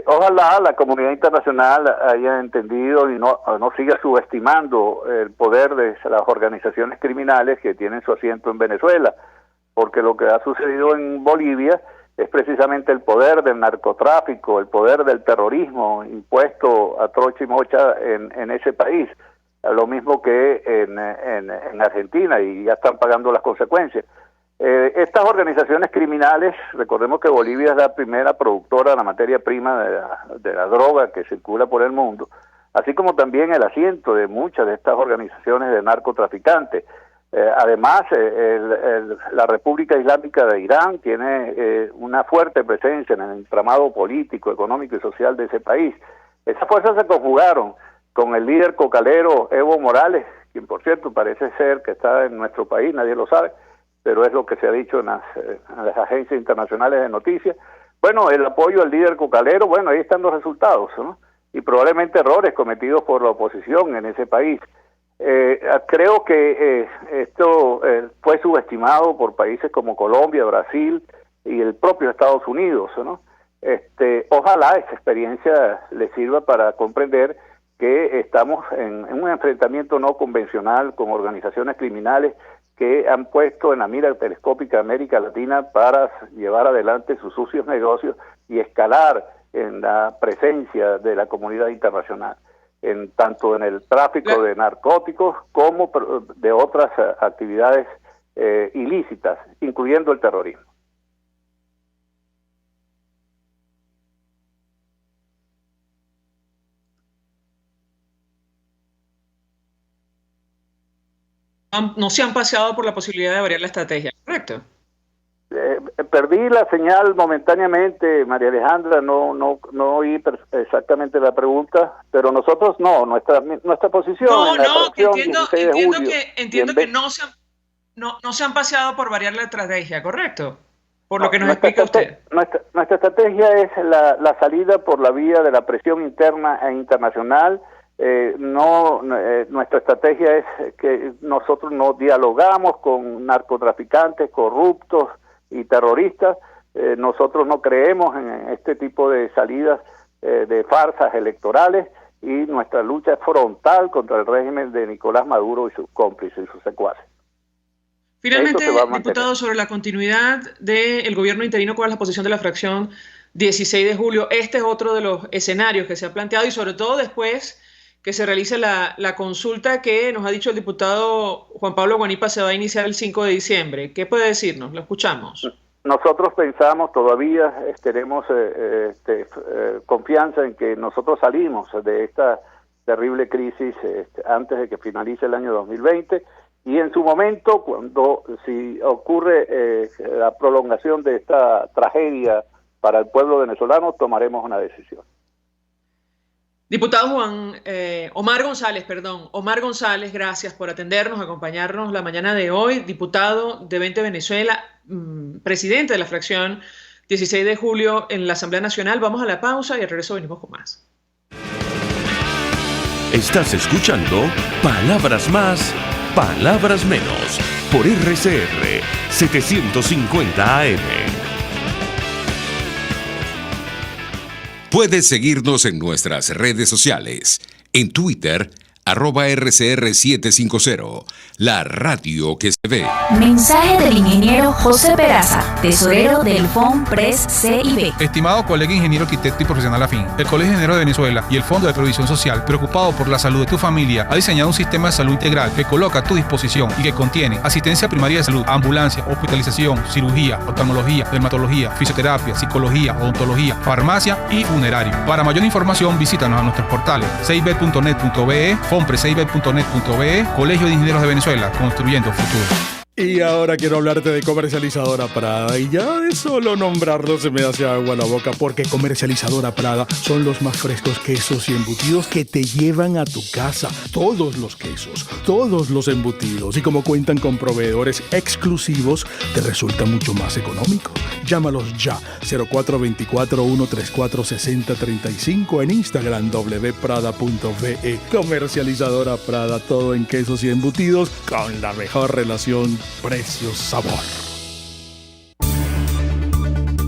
ojalá la comunidad internacional haya entendido y no siga subestimando el poder de las organizaciones criminales que tienen su asiento en Venezuela, porque lo que ha sucedido en Bolivia es precisamente el poder del narcotráfico, el poder del terrorismo impuesto a trocha y mocha en ese país, lo mismo que en Argentina, y ya están pagando las consecuencias. Estas organizaciones criminales, recordemos que Bolivia es la primera productora de la materia prima de la droga que circula por el mundo, así como también el asiento de muchas de estas organizaciones de narcotraficantes. Además, la República Islámica de Irán tiene una fuerte presencia en el entramado político, económico y social de ese país. Esas fuerzas se conjugaron con el líder cocalero Evo Morales, quien por cierto parece ser que está en nuestro país, nadie lo sabe, pero es lo que se ha dicho en las agencias internacionales de noticias. Bueno, el apoyo al líder cocalero, bueno, ahí están los resultados, ¿no? Y probablemente errores cometidos por la oposición en ese país. Creo que esto fue subestimado por países como Colombia, Brasil y el propio Estados Unidos, ¿no? Ojalá esa experiencia les sirva para comprender que estamos en un enfrentamiento no convencional con organizaciones criminales que han puesto en la mira telescópica a América Latina para llevar adelante sus sucios negocios y escalar en la presencia de la comunidad internacional, tanto en el tráfico de narcóticos como de otras actividades ilícitas, incluyendo el terrorismo. No se han paseado por la posibilidad de variar la estrategia, ¿correcto? Perdí la señal momentáneamente, María Alejandra, no oí exactamente la pregunta, pero nosotros nuestra posición en la fracción 16 de julio, entiendo que no se han paseado por variar la estrategia, ¿correcto? Por lo que nos explica usted. Nuestra estrategia es la salida por la vía de la presión interna e internacional. Nuestra estrategia es que nosotros no dialogamos con narcotraficantes, corruptos y terroristas. Nosotros no creemos en este tipo de salidas de farsas electorales, y nuestra lucha es frontal contra el régimen de Nicolás Maduro y sus cómplices y sus secuaces. Finalmente, diputado, sobre la continuidad del gobierno interino, ¿cuál es la posición de la fracción 16 de julio? Este es otro de los escenarios que se ha planteado, y sobre todo después que se realice la consulta que nos ha dicho el diputado Juan Pablo Guanipa se va a iniciar el 5 de diciembre. ¿Qué puede decirnos? Lo escuchamos. Nosotros pensamos, todavía tenemos confianza en que nosotros salimos de esta terrible crisis antes de que finalice el año 2020, y en su momento, si ocurre la prolongación de esta tragedia para el pueblo venezolano, tomaremos una decisión. Diputado Omar González, gracias por atendernos, acompañarnos la mañana de hoy. Diputado de 20 Venezuela, presidente de la fracción 16 de julio en la Asamblea Nacional. Vamos a la pausa y al regreso venimos con más. Estás escuchando Palabras Más, Palabras Menos por RCR 750 AM. Puedes seguirnos en nuestras redes sociales. En Twitter, @RCR750, la radio que se ve. Mensaje del ingeniero José Peraza, tesorero del FOMPRES CIB. Estimado colega ingeniero, arquitecto y profesional afín, el Colegio de Ingenieros de Venezuela y el Fondo de Previsión Social, preocupado por la salud de tu familia, ha diseñado un sistema de salud integral que coloca a tu disposición y que contiene asistencia primaria de salud, ambulancia, hospitalización, cirugía, oftalmología, dermatología, fisioterapia, psicología, odontología, farmacia y funerario. Para mayor información, visítanos a nuestros portales cib.net.be, FOMPRESCIB.net.be, Colegio de Ingenieros de Venezuela, construyendo futuro. Y ahora quiero hablarte de Comercializadora Prada, y ya de solo nombrarlo se me hace agua la boca, porque Comercializadora Prada son los más frescos quesos y embutidos que te llevan a tu casa. Todos los quesos, todos los embutidos, y como cuentan con proveedores exclusivos, te resulta mucho más económico. Llámalos ya, 0424-134-6035, en Instagram wprada.ve. Comercializadora Prada, todo en quesos y embutidos con la mejor relación precio-sabor.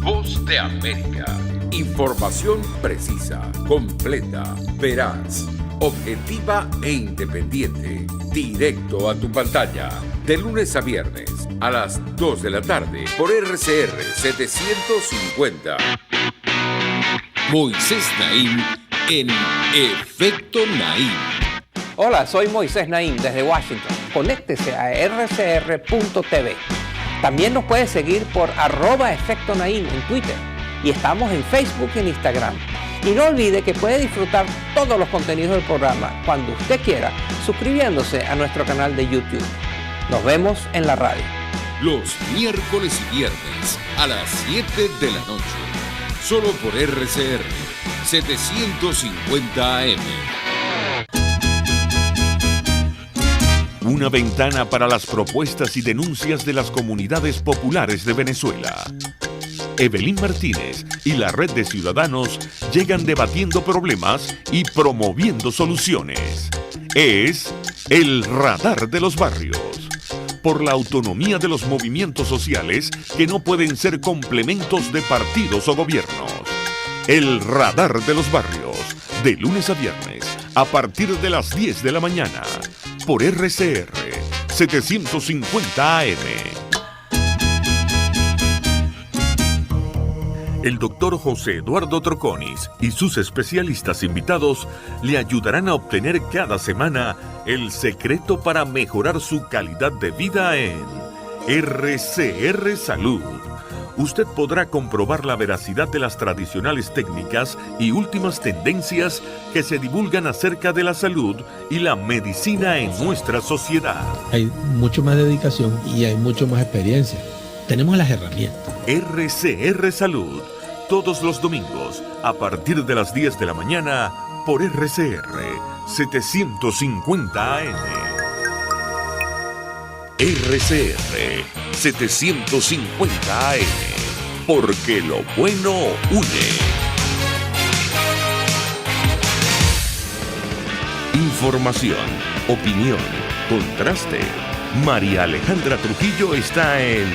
Voz de América. Información precisa, completa, veraz, objetiva e independiente. Directo a tu pantalla. De lunes a viernes a las 2 de la tarde por RCR 750. Moisés Naim en Efecto Naim. Hola, soy Moisés Naim desde Washington. Conéctese a rcr.tv. También nos puede seguir por @EfectoNaim en Twitter y estamos en Facebook y en Instagram. Y no olvide que puede disfrutar todos los contenidos del programa cuando usted quiera, suscribiéndose a nuestro canal de YouTube. Nos vemos en la radio. Los miércoles y viernes a las 7 de la noche. Solo por RCR 750 AM. Una ventana para las propuestas y denuncias de las comunidades populares de Venezuela. Evelyn Martínez y la Red de Ciudadanos llegan debatiendo problemas y promoviendo soluciones. Es el Radar de los Barrios. Por la autonomía de los movimientos sociales que no pueden ser complementos de partidos o gobiernos. El Radar de los Barrios, de lunes a viernes, a partir de las 10 de la mañana, por RCR 750 AM. El doctor José Eduardo Troconis y sus especialistas invitados le ayudarán a obtener cada semana el secreto para mejorar su calidad de vida en RCR Salud. Usted podrá comprobar la veracidad de las tradicionales técnicas y últimas tendencias que se divulgan acerca de la salud y la medicina en nuestra sociedad. Hay mucho más dedicación y hay mucho más experiencia. Tenemos las herramientas. RCR Salud, todos los domingos, a partir de las 10 de la mañana, por RCR 750 AM. RCR 750 AM, porque lo bueno une. Información, opinión, contraste. María Alejandra Trujillo está en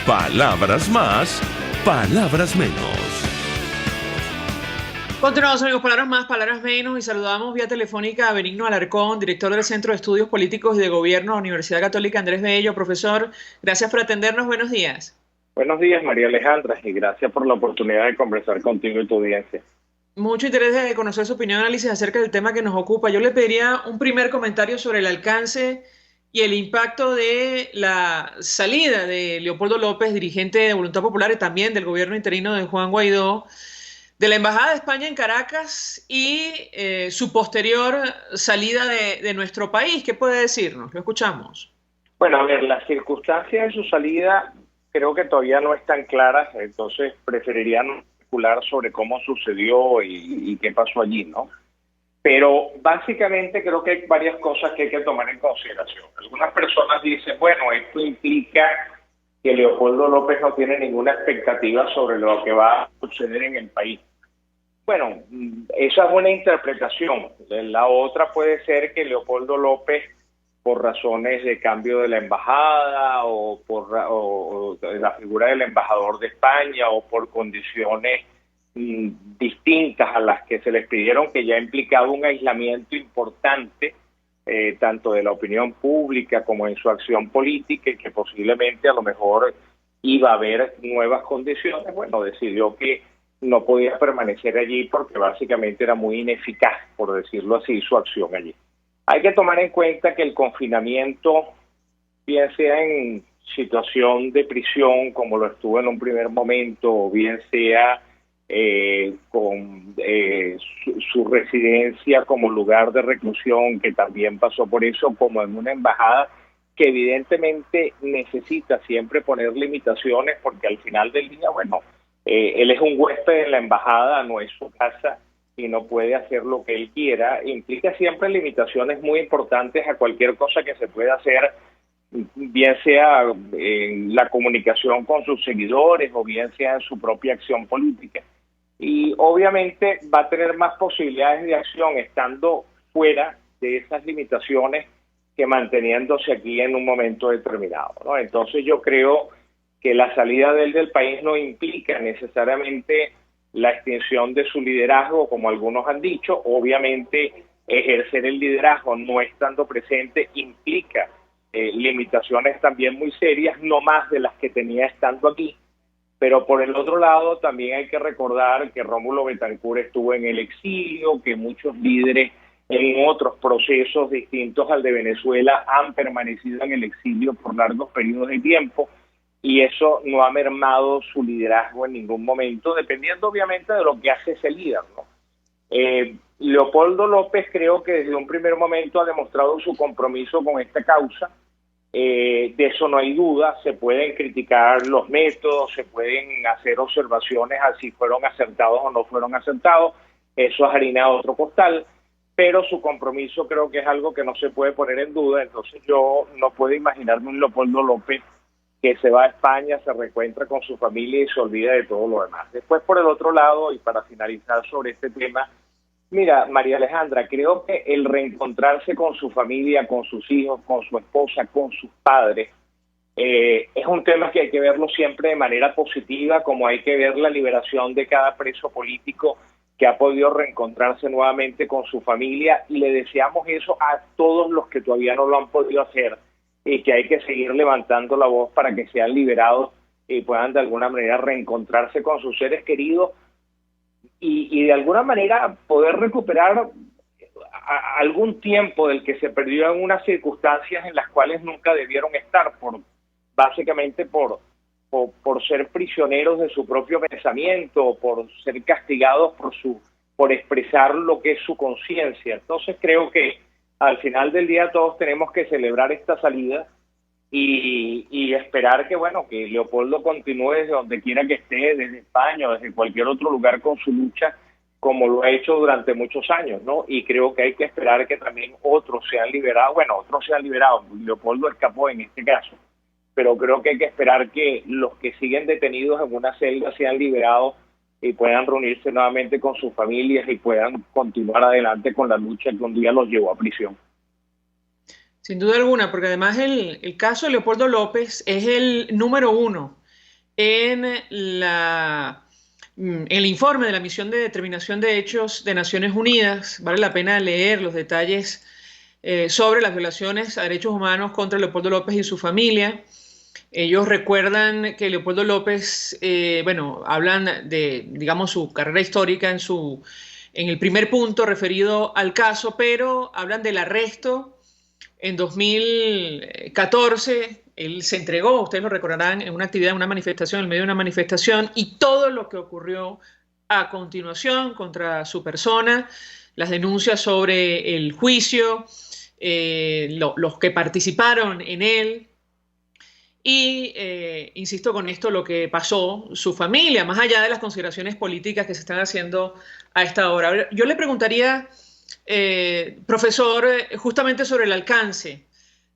Palabras Más, Palabras Menos. Continuamos, amigos, palabras más, palabras menos, y saludamos vía telefónica a Benigno Alarcón, director del Centro de Estudios Políticos y de Gobierno de la Universidad Católica Andrés Bello. Profesor, gracias por atendernos, buenos días. Buenos días, María Alejandra, y gracias por la oportunidad de conversar contigo y tu audiencia. Mucho interés de conocer su opinión y análisis acerca del tema que nos ocupa. Yo le pediría un primer comentario sobre el alcance y el impacto de la salida de Leopoldo López, dirigente de Voluntad Popular y también del gobierno interino de Juan Guaidó, de la Embajada de España en Caracas y su posterior salida de nuestro país. ¿Qué puede decirnos? Lo escuchamos. Bueno, a ver, las circunstancias de su salida creo que todavía no están claras, entonces preferiría no especular sobre cómo sucedió y qué pasó allí, ¿no? Pero básicamente creo que hay varias cosas que hay que tomar en consideración. Algunas personas dicen, bueno, esto implica que Leopoldo López no tiene ninguna expectativa sobre lo que va a suceder en el país. Bueno, esa es una interpretación. La otra puede ser que Leopoldo López, por razones de cambio de la embajada o de la figura del embajador de España o por condiciones distintas a las que se les pidieron, que ya ha implicado un aislamiento importante tanto de la opinión pública como en su acción política, y que posiblemente a lo mejor iba a haber nuevas condiciones, bueno, decidió que no podía permanecer allí porque básicamente era muy ineficaz, por decirlo así, su acción allí. Hay que tomar en cuenta que el confinamiento, bien sea en situación de prisión, como lo estuvo en un primer momento, o bien sea con su residencia como lugar de reclusión, que también pasó por eso, como en una embajada, que evidentemente necesita siempre poner limitaciones, porque al final del día, bueno, él es un huésped en la embajada, no es su casa, y no puede hacer lo que él quiera. Implica siempre limitaciones muy importantes a cualquier cosa que se pueda hacer, bien sea en la comunicación con sus seguidores o bien sea en su propia acción política. Y obviamente va a tener más posibilidades de acción estando fuera de esas limitaciones que manteniéndose aquí en un momento determinado, ¿no? Entonces yo creo que la salida de él del país no implica necesariamente la extinción de su liderazgo, como algunos han dicho. Obviamente ejercer el liderazgo no estando presente implica limitaciones también muy serias, no más de las que tenía estando aquí. Pero por el otro lado también hay que recordar que Rómulo Betancourt estuvo en el exilio, que muchos líderes en otros procesos distintos al de Venezuela han permanecido en el exilio por largos periodos de tiempo, y eso no ha mermado su liderazgo en ningún momento, dependiendo obviamente de lo que hace ese líder, ¿no? Leopoldo López creo que desde un primer momento ha demostrado su compromiso con esta causa. De eso no hay duda. Se pueden criticar los métodos, se pueden hacer observaciones a si fueron acertados o no fueron acertados, eso es harina de otro costal, pero su compromiso creo que es algo que no se puede poner en duda. Entonces yo no puedo imaginarme un Leopoldo López que se va a España, se reencuentra con su familia y se olvida de todo lo demás. Después, por el otro lado, y para finalizar sobre este tema, mira, María Alejandra, creo que el reencontrarse con su familia, con sus hijos, con su esposa, con sus padres, es un tema que hay que verlo siempre de manera positiva, como hay que ver la liberación de cada preso político que ha podido reencontrarse nuevamente con su familia, y le deseamos eso a todos los que todavía no lo han podido hacer, y que hay que seguir levantando la voz para que sean liberados y puedan de alguna manera reencontrarse con sus seres queridos y de alguna manera poder recuperar algún tiempo del que se perdió en unas circunstancias en las cuales nunca debieron estar, básicamente por ser prisioneros de su propio pensamiento, por ser castigados por expresar lo que es su conciencia. Entonces creo que al final del día todos tenemos que celebrar esta salida y esperar que, bueno, que Leopoldo continúe desde donde quiera que esté, desde España o desde cualquier otro lugar con su lucha, como lo ha hecho durante muchos años, ¿no? Y creo que hay que esperar que también otros sean liberados. Bueno, otros sean liberados. Leopoldo escapó en este caso, pero creo que hay que esperar que los que siguen detenidos en una celda sean liberados y puedan reunirse nuevamente con sus familias y puedan continuar adelante con la lucha que un día los llevó a prisión. Sin duda alguna, porque además el caso de Leopoldo López es el número 1 en el informe de la Misión de Determinación de Hechos de Naciones Unidas. Vale la pena leer los detalles sobre las violaciones a derechos humanos contra Leopoldo López y su familia. Ellos recuerdan que Leopoldo López, hablan de, digamos, su carrera histórica en el primer punto referido al caso, pero hablan del arresto en 2014. Él se entregó, ustedes lo recordarán, en una actividad, en una manifestación, en medio de una manifestación, y todo lo que ocurrió a continuación contra su persona, las denuncias sobre el juicio, los que participaron en él. Y insisto con esto, lo que pasó, su familia, más allá de las consideraciones políticas que se están haciendo a esta hora. Yo le preguntaría, profesor, justamente sobre el alcance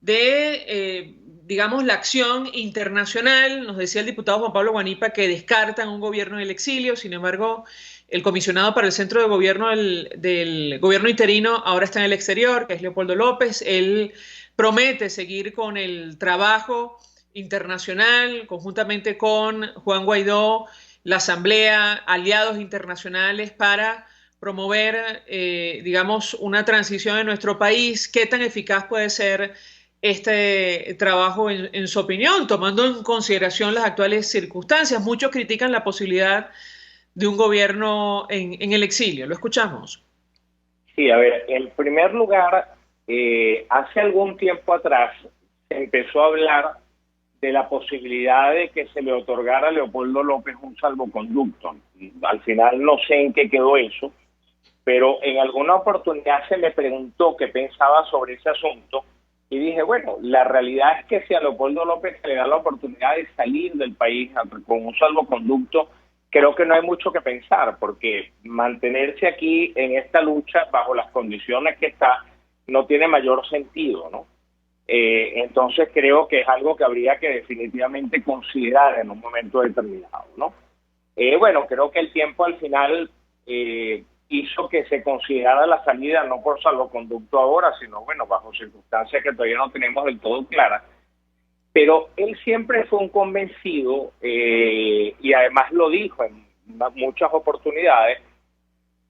de, digamos, la acción internacional. Nos decía el diputado Juan Pablo Guanipa que descartan un gobierno en el exilio. Sin embargo, el comisionado para el centro de gobierno del gobierno interino ahora está en el exterior, que es Leopoldo López. Él promete seguir con el trabajo internacional, conjuntamente con Juan Guaidó, la Asamblea, aliados internacionales, para promover, digamos, una transición en nuestro país. ¿Qué tan eficaz puede ser este trabajo en su opinión, tomando en consideración las actuales circunstancias? Muchos critican la posibilidad de un gobierno en el exilio. ¿Lo escuchamos? Sí, a ver, en primer lugar, hace algún tiempo atrás se empezó a hablar de la posibilidad de que se le otorgara a Leopoldo López un salvoconducto. Al final no sé en qué quedó eso, pero en alguna oportunidad se me preguntó qué pensaba sobre ese asunto y dije, bueno, la realidad es que si a Leopoldo López se le da la oportunidad de salir del país con un salvoconducto, creo que no hay mucho que pensar, porque mantenerse aquí en esta lucha bajo las condiciones que está no tiene mayor sentido, ¿no? Entonces creo que es algo que habría que definitivamente considerar en un momento determinado, ¿no? Bueno, creo que el tiempo al final hizo que se considerara la salida no por salvoconducto ahora, sino, bueno, bajo circunstancias que todavía no tenemos del todo claras. Pero él siempre fue un convencido, y además lo dijo en muchas oportunidades,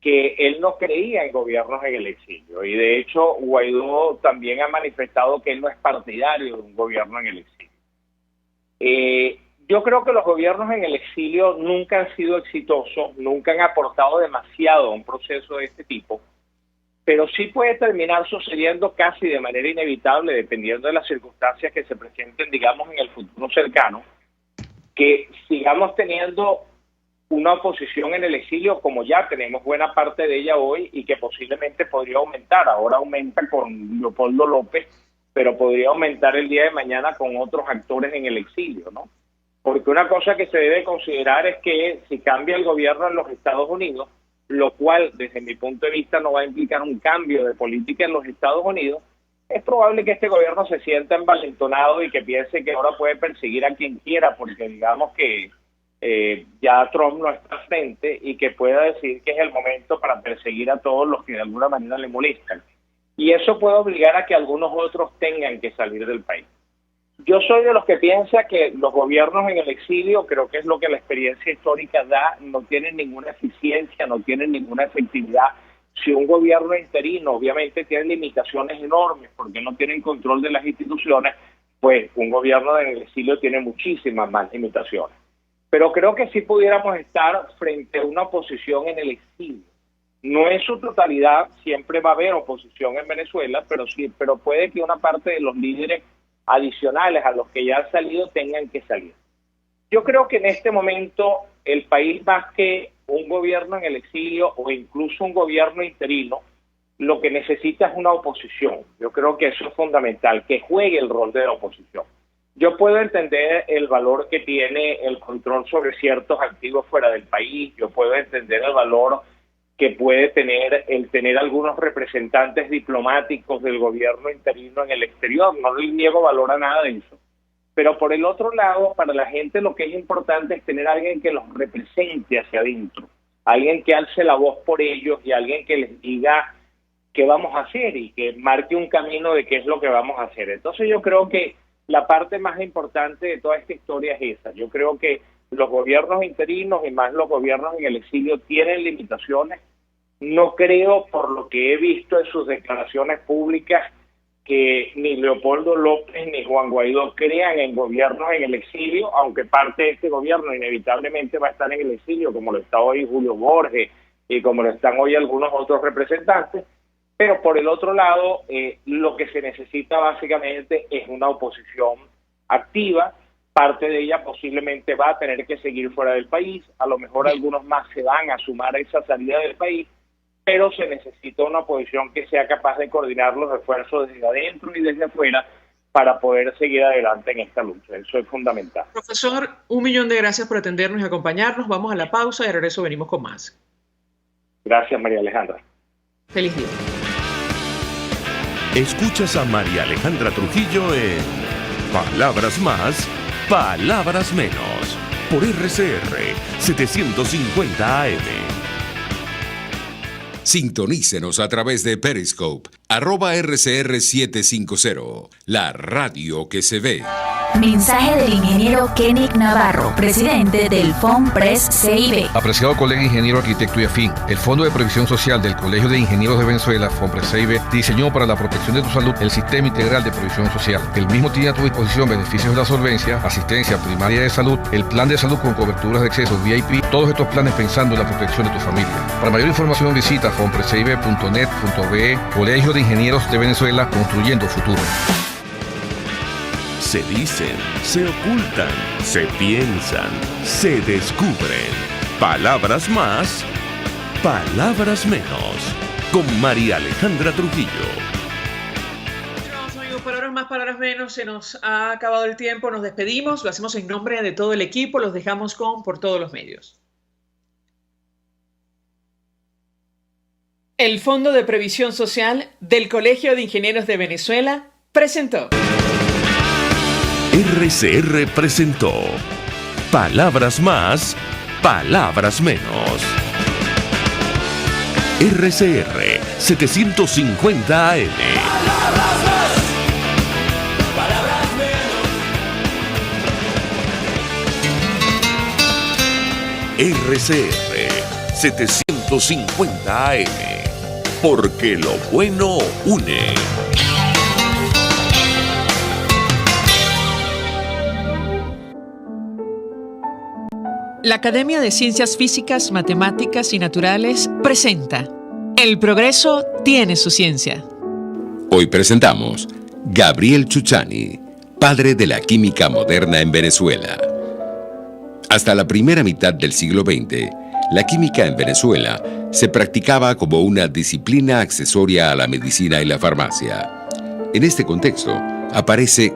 que él no creía en gobiernos en el exilio. Y de hecho, Guaidó también ha manifestado que él no es partidario de un gobierno en el exilio. Yo creo que los gobiernos en el exilio nunca han sido exitosos, nunca han aportado demasiado a un proceso de este tipo, pero sí puede terminar sucediendo casi de manera inevitable, dependiendo de las circunstancias que se presenten, digamos, en el futuro cercano, que sigamos teniendo una oposición en el exilio como ya tenemos buena parte de ella hoy y que posiblemente podría aumentar. Ahora aumenta con Leopoldo López, pero podría aumentar el día de mañana con otros actores en el exilio, ¿no? Porque una cosa que se debe considerar es que si cambia el gobierno en los Estados Unidos, lo cual desde mi punto de vista no va a implicar un cambio de política en los Estados Unidos, es probable que este gobierno se sienta envalentonado y que piense que ahora puede perseguir a quien quiera, porque digamos que ya Trump no está frente y que pueda decir que es el momento para perseguir a todos los que de alguna manera le molestan. Y eso puede obligar a que algunos otros tengan que salir del país. Yo soy de los que piensa que los gobiernos en el exilio, creo que es lo que la experiencia histórica da, no tienen ninguna eficiencia, no tienen ninguna efectividad. Si un gobierno interino obviamente tiene limitaciones enormes porque no tienen control de las instituciones, pues un gobierno en el exilio tiene muchísimas más limitaciones. Pero creo que sí pudiéramos estar frente a una oposición en el exilio. No en su totalidad, siempre va a haber oposición en Venezuela, pero puede que una parte de los líderes adicionales a los que ya han salido tengan que salir. Yo creo que en este momento el país, más que un gobierno en el exilio o incluso un gobierno interino, lo que necesita es una oposición. Yo creo que eso es fundamental, que juegue el rol de la oposición. Yo puedo entender el valor que tiene el control sobre ciertos activos fuera del país, yo puedo entender el valor que puede tener el tener algunos representantes diplomáticos del gobierno interino en el exterior, no le niego valor a nada de eso. Pero por el otro lado, para la gente lo que es importante es tener a alguien que los represente hacia adentro, alguien que alce la voz por ellos y alguien que les diga qué vamos a hacer y que marque un camino de qué es lo que vamos a hacer. Entonces yo creo que la parte más importante de toda esta historia es esa. Yo creo que los gobiernos interinos y más los gobiernos en el exilio tienen limitaciones. No creo, por lo que he visto en sus declaraciones públicas, que ni Leopoldo López ni Juan Guaidó crean en gobiernos en el exilio, aunque parte de este gobierno inevitablemente va a estar en el exilio, como lo está hoy Julio Borges y como lo están hoy algunos otros representantes. Pero por el otro lado, lo que se necesita básicamente es una oposición activa. Parte de ella posiblemente va a tener que seguir fuera del país, a lo mejor algunos más se van a sumar a esa salida del país, pero se necesita una oposición que sea capaz de coordinar los esfuerzos desde adentro y desde afuera para poder seguir adelante en esta lucha. Eso es fundamental. Profesor, 1.000.000 de gracias por atendernos y acompañarnos. Vamos a la pausa y de regreso venimos con más. Gracias, María Alejandra. Feliz día. Escuchas a María Alejandra Trujillo en Palabras Más, Palabras Menos, por RCR 750 AM. Sintonícenos a través de Periscope, @RCR750, la radio que se ve. Mensaje del ingeniero Kenick Navarro, presidente del FOMPRES CIB. Apreciado colega ingeniero, arquitecto y afín, el Fondo de Previsión Social del Colegio de Ingenieros de Venezuela, FOMPRES CIB, diseñó para la protección de tu salud el Sistema Integral de Previsión Social. El mismo tiene a tu disposición beneficios de la solvencia, asistencia primaria de salud, el plan de salud con coberturas de acceso VIP, todos estos planes pensando en la protección de tu familia. Para mayor información visita fomprescib.net.be, Colegio de Ingenieros de Venezuela, construyendo futuro. Se dicen, se ocultan, se piensan, se descubren. Palabras más, palabras menos. Con María Alejandra Trujillo. Amigos, palabras más, palabras menos. Se nos ha acabado el tiempo. Nos despedimos. Lo hacemos en nombre de todo el equipo. Los dejamos por todos los medios. El Fondo de Previsión Social del Colegio de Ingenieros de Venezuela presentó. RCR presentó Palabras más, palabras menos. RCR 750 AM. RCR 750 AM. Porque lo bueno une. La Academia de Ciencias Físicas, Matemáticas y Naturales presenta El progreso tiene su ciencia. Hoy presentamos Gabriel Chuchani, padre de la química moderna en Venezuela. Hasta la primera mitad del siglo XX, la química en Venezuela se practicaba como una disciplina accesoria a la medicina y la farmacia. En este contexto, aparece